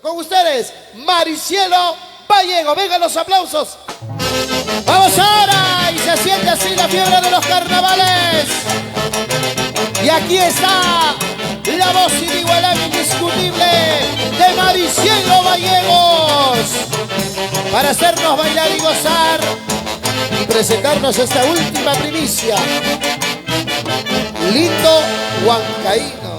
Con ustedes, Maricielo Vallejo. Vengan los aplausos. Vamos ahora. Y se siente así la fiebre de los carnavales. Y aquí está la voz inigualable, indiscutible de Maricielo Vallegos, para hacernos bailar y gozar y presentarnos esta última primicia. Lindo Huancaíno.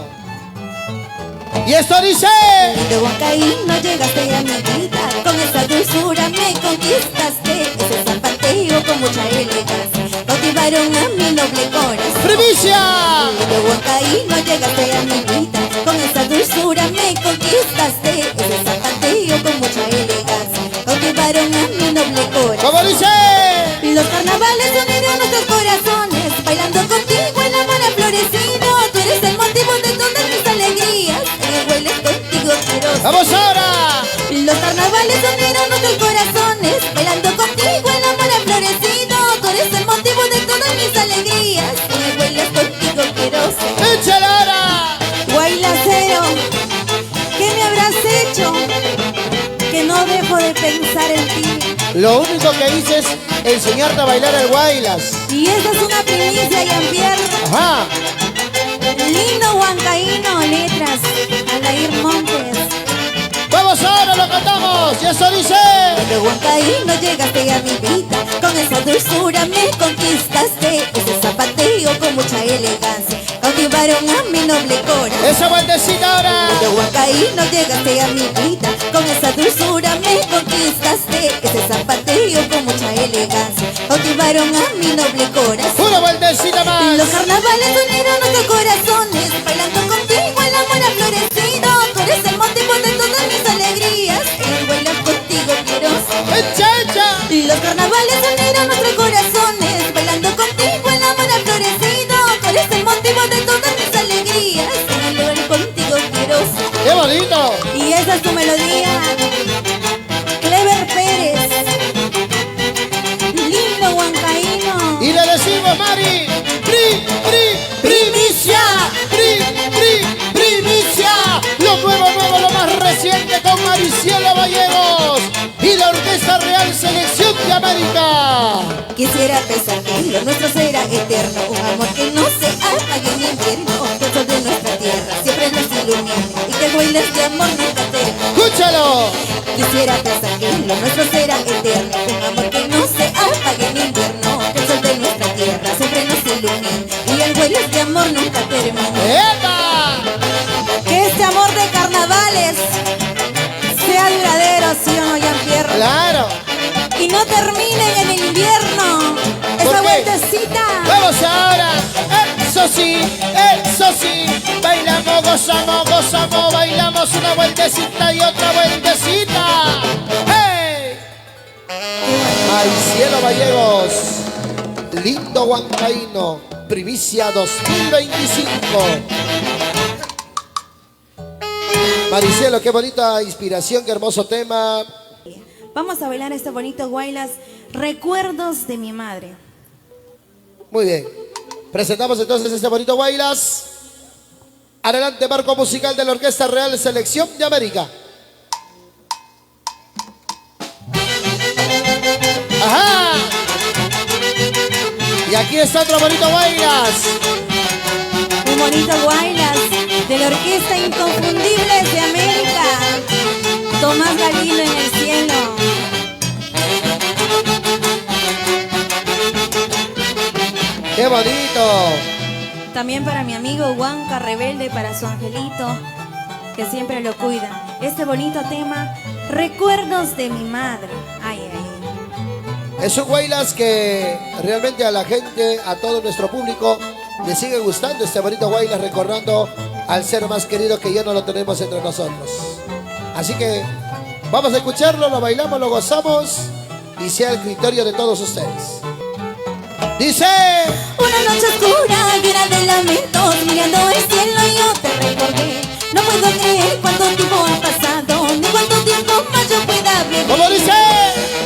Y esto dice: lindo Huancaíno, llegaste a mi vida, con esa dulzura me conquistaste, ese zapateo con mucha elegancia cautivaron a mi noble corazón. ¡Primicia! Lindo Huancaíno, llegaste a mi vida, con esa dulzura me conquistaste, ese zapateo con mucha elegancia cautivaron a mi noble corazón. ¿Cómo dice? Los carnavales unieron nuestros corazones, bailando contigo el amor ha florecido. Tú eres el motivo de todas mis alegrías, el huele contigo quiero ser. ¡Vamos ahora! Los carnavales unieron nuestros corazones, bailando contigo el amor ha florecido. Tú eres el motivo de todas mis alegrías, el huele contigo quiero ser. ¡Échale ahora! Guailacero, ¿qué me habrás hecho? Que no dejo de pensar en ti. Lo único que hice es enseñarte a bailar el guaylas. Y esa es una primicia, Jean-Pierre. Ajá. Lindo Huancaíno, letras, Aldair Montes. Vamos ahora, lo cantamos. Y eso dice: Lindo Huancaíno, llegaste a mi vida, con esa dulzura me conquistaste, ese zapateo con mucha elegancia cautivaron a mi noble corazón. esa vueltecita ahora. Lindo Huancaíno, llegaste a mi vida, con esa dulzura me conquistaste, ese zapateo con mucha elegancia cautivaron a mi noble corazón. Una vueltecita más. Los carnavales unieron nuestros corazones, bailando contigo el amor ha florecido. Tú eres el motivo de todas mis alegrías, el bailar contigo quiero ser. ¡Echa, echa! Los carnavales unieron nuestros corazones, bailando contigo el amor ha florecido. Tú eres el motivo de todas mis alegrías, el bailar contigo quiero ser. ¡Qué bonito! Y esa es tu melodía, Clever Pérez. Lindo Huancaíno. Y le decimos, Mari, primicia, primicia. Lo nuevo, lo más reciente con Maricielo Valleros y la Orquesta Real Selección de América. Quisiera pensar que lo nuestro será eterno, un amor que no se apague en invierno, que el sol de nuestra tierra siempre nos ilumine y que el bailes de amor nunca termine. ¡Escúchalo! Quisiera pensar que lo nuestro será eterno, un amor que no se apague en invierno, que el sol de nuestra tierra siempre nos ilumine y el bailes de amor nunca termine. ¡Epa! Que este amor de carnavales sea duradero, ¿sí o no, Jean-Pierre? ¡Claro! Y no termine en el invierno. ¿Por Esa qué? vueltecita. ¡Vamos ahora! Eso sí, bailamos, gozamos, bailamos una vueltecita y otra vueltecita. ¡Hey! Maricielo Vallegos, Lindo Huancaíno, primicia 2025. Maricielo, qué bonita inspiración, qué hermoso tema. Vamos a bailar este bonito guaylas, Recuerdos de mi madre. Muy bien. Presentamos entonces este bonito guaylas. Adelante, marco musical de la Orquesta Real Selección de América. ¡Ajá! Y aquí está otro bonito guaylas. Un bonito guaylas de la Orquesta Inconfundibles de América. Tomás Galindo en el cielo. ¡Qué bonito! También para mi amigo Huanca Rebelde y para su angelito, que siempre lo cuida. Este bonito tema, Recuerdos de mi madre. Ay, ay. Es un guaylas que realmente a la gente, a todo nuestro público, le sigue gustando este bonito guaylas, recordando al ser más querido que ya no lo tenemos entre nosotros. Así que vamos a escucharlo, lo bailamos, lo gozamos y sea el criterio de todos ustedes. Dice: una noche oscura llena de lamentos, mirando el cielo yo te recordé. No puedo creer cuánto tiempo ha pasado, ni cuánto tiempo más yo pueda vivir. ¿Cómo dice?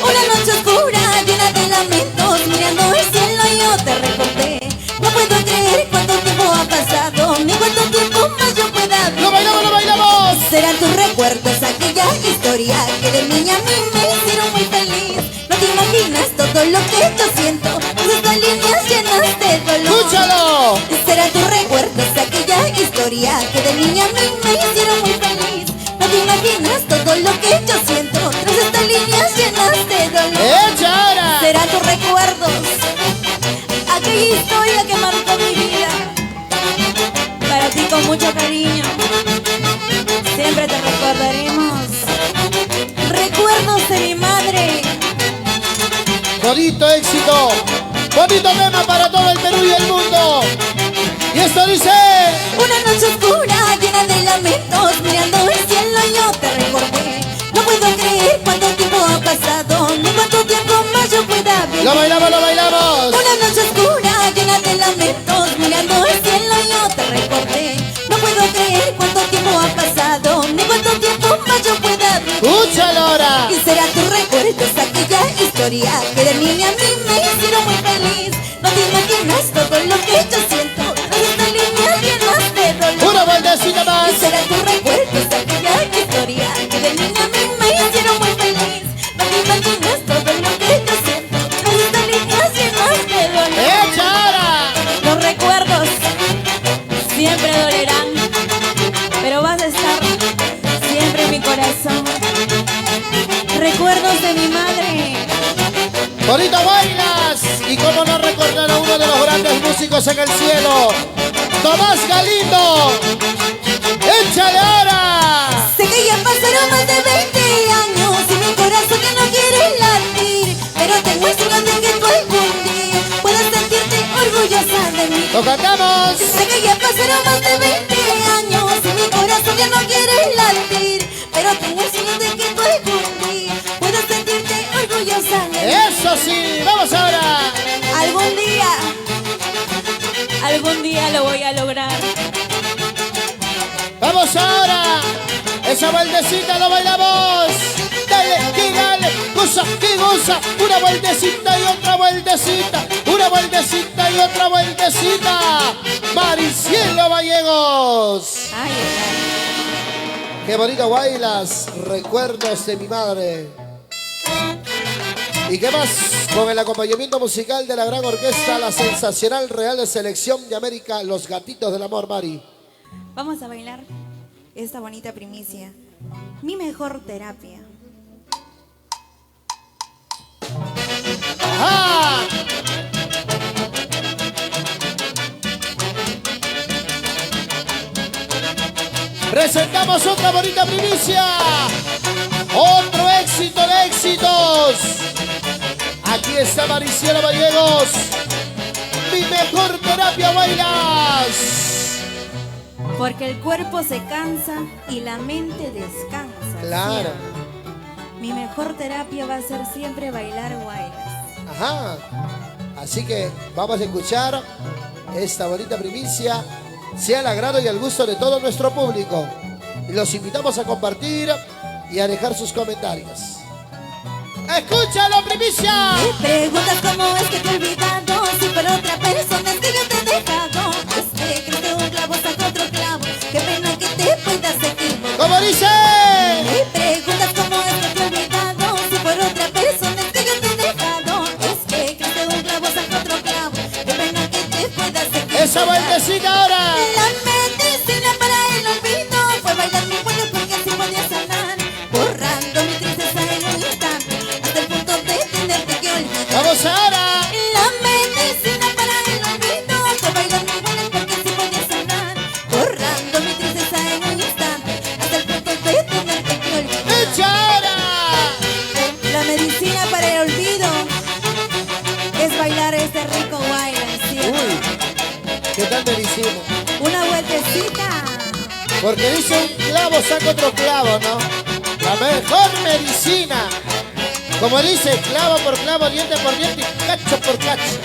Una noche oscura llena de lamentos, mirando el cielo yo te recordé. No puedo creer cuánto tiempo ha pasado, ni cuánto tiempo más yo pueda vivir. ¡Lo bailamos, lo bailamos! Serán tus recuerdos aquí niña a mí me hicieron muy feliz. No te imaginas todo lo que yo siento tras estas líneas llenas de dolor. ¡Echa ahora! Serán tus recuerdos, aquella historia que marcó mi vida. Para ti con mucho cariño, siempre te recordaremos. Recuerdos de mi madre. Bonito éxito, bonito tema para todo el Perú y el mundo. Y esto dice: una noche oscura llena de lamentos, mirando el cielo yo te recordé. No puedo creer cuánto tiempo ha pasado, ni cuánto tiempo más yo pueda vivir. Lo bailamos, lo bailamos. Una noche oscura llena de lamentos, mirando el cielo yo te recordé. No puedo creer cuánto tiempo ha pasado, ni cuánto tiempo más yo pueda vivir. ¡Escúchalo ahora! Y será tu recuerdo aquella historia que de niña a mí me hicieron muy feliz. No te imaginas todo lo que yo siento tras esta línea llenas de dolor. ¡Una vueltecita más! Y será tu recuerdo aquella historia que de niña a mí me hicieron muy feliz. No te imaginas todo lo que yo siento tras esta línea llenas de dolor. ¡Echa ahora! Los recuerdos siempre dolerán, pero vas a estar siempre en mi corazón. Recuerdos de mi madre. ¡Bonito bailas! Y cómo no recordar a uno de los grandes músicos en el cielo, Tomás Galindo. ¡Échale ahora! Sé que ya pasaron más de 20 años y mi corazón ya no quiere latir, pero tengo el sueño de que tú algún día puedas sentirte orgullosa de mí. ¡Lo cantamos! Sé que ya pasaron más de 20 años y mi corazón ya no quiere latir, pero tengo el sueño de que tú algún día puedas sentirte orgullosa de mí. ¡Eso sí! ¡Vamos ahora! Algún día lo voy a lograr. ¡Vamos ahora! ¡Esa vueltecita lo bailamos! ¡Dale, que dale! ¡Goza, que goza! ¡Una vueltecita y otra vueltecita! ¡Una vueltecita y otra vueltecita! ¡Maricielo Vallegos! Ay, ay. ¡Qué bonito bailas! Recuerdos de mi madre. ¿Y qué más? Con el acompañamiento musical de la gran orquesta, la sensacional Real Selección de América, Los Gatitos del Amor, Mari. Vamos a bailar esta bonita primicia. Mi mejor terapia. ¡Ajá! Presentamos otra bonita primicia. Otro éxito de éxitos. Aquí está Maricielo Vallegos. Mi mejor terapia bailas. Porque el cuerpo se cansa y la mente descansa. Claro. Siempre. Mi mejor terapia va a ser siempre bailar guaylas. Ajá. Así que vamos a escuchar esta bonita primicia. Sea el agrado y el gusto de todo nuestro público. Y los invitamos a compartir y a dejar sus comentarios. ¡Escúchalo, primicia! Me preguntas cómo es que te he olvidado, si por otra persona es que yo te he dejado. Es que creo que un clavo saca otro clavo, qué pena que te puedas equivocar. ¿Cómo dice? Me preguntas cómo es que te he olvidado, si por otra persona es que yo te he dejado. Es que creo que un clavo saca otro clavo, qué pena que te puedas equivocar. ¡Esa vueltecita ahora! La medicina para el olvido fue bailar mi cuello porque así podía sanar, borrando mi tristeza en un instante, hasta el punto de tenerte que olvidar. ¡Vamos ahora! La medicina para el olvido fue bailar mi cuello porque así podía sanar, borrando mi tristeza en un instante, hasta el punto de tenerte que olvidar. ¡Echa ahora! La medicina para el olvido es bailar este rico baile, ¿sí? Uy, ¿qué tal medicina? Una vueltecita. Porque dice un clavo saca otro clavo, ¿no? La mejor medicina. Como dice, clavo por clavo, diente por diente y cacho por cacho.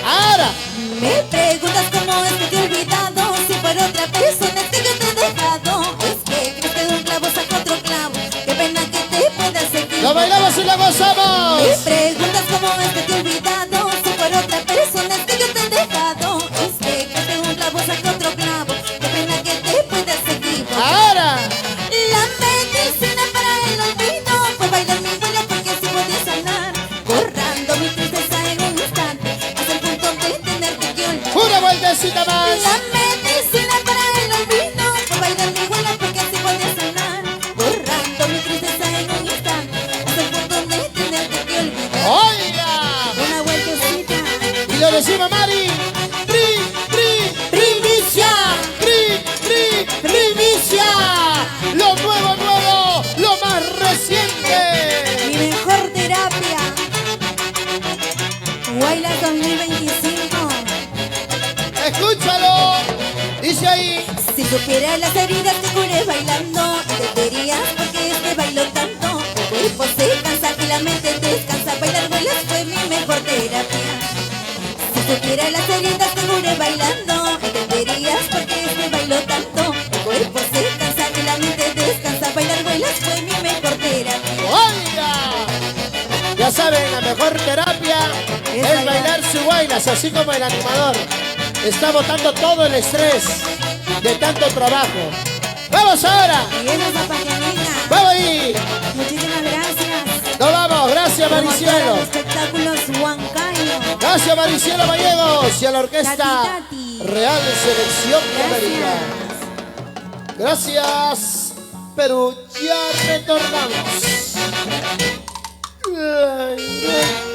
Ahora, Me preguntas cómo es que te he olvidado, si por otra persona es que yo te he dejado. Es que crees que de un clavo saca otro clavo, qué pena que te puedas equivocar. lo bailamos y lo gozamos. Me preguntas cómo es que te he olvidado, si por otra persona es que yo te he dejado. Es que crees que de un clavo saca otro clavo, qué pena que te puedas equivocar. Ahora, La medicina para el olvido fue bailar mi huella porque así podía sanar, borrando mi tristeza en un instante, hasta el punto de tenerte que olvidar. una vueltecita más. La medicina para el olvido fue bailar mi supiera las heridas que curé bailando, entenderías por qué es que bailo tanto. El cuerpo se cansa y la mente descansa. Bailar vuelas fue mi mejor terapia. Si supiera las heridas que curé bailando, entenderías por qué es que bailo tanto. El cuerpo se cansa y la mente descansa. Bailar vuelas fue mi mejor terapia. ¡Oiga! Ya saben, la mejor terapia es bailar su bailas, así como el animador está botando todo el estrés de tanto trabajo. ¡Vamos ahora! Y él nos apasionina. ¡Vamos ahí! Muchísimas gracias. ¡Nos vamos! ¡Gracias, Maricielo! Espectáculos Huancayo. ¡Gracias, Maricielo Gallegos! Y a la Orquesta Tati. Real Selección de América. Gracias. Gracias, Perú. Ya retornamos. Ay, ay.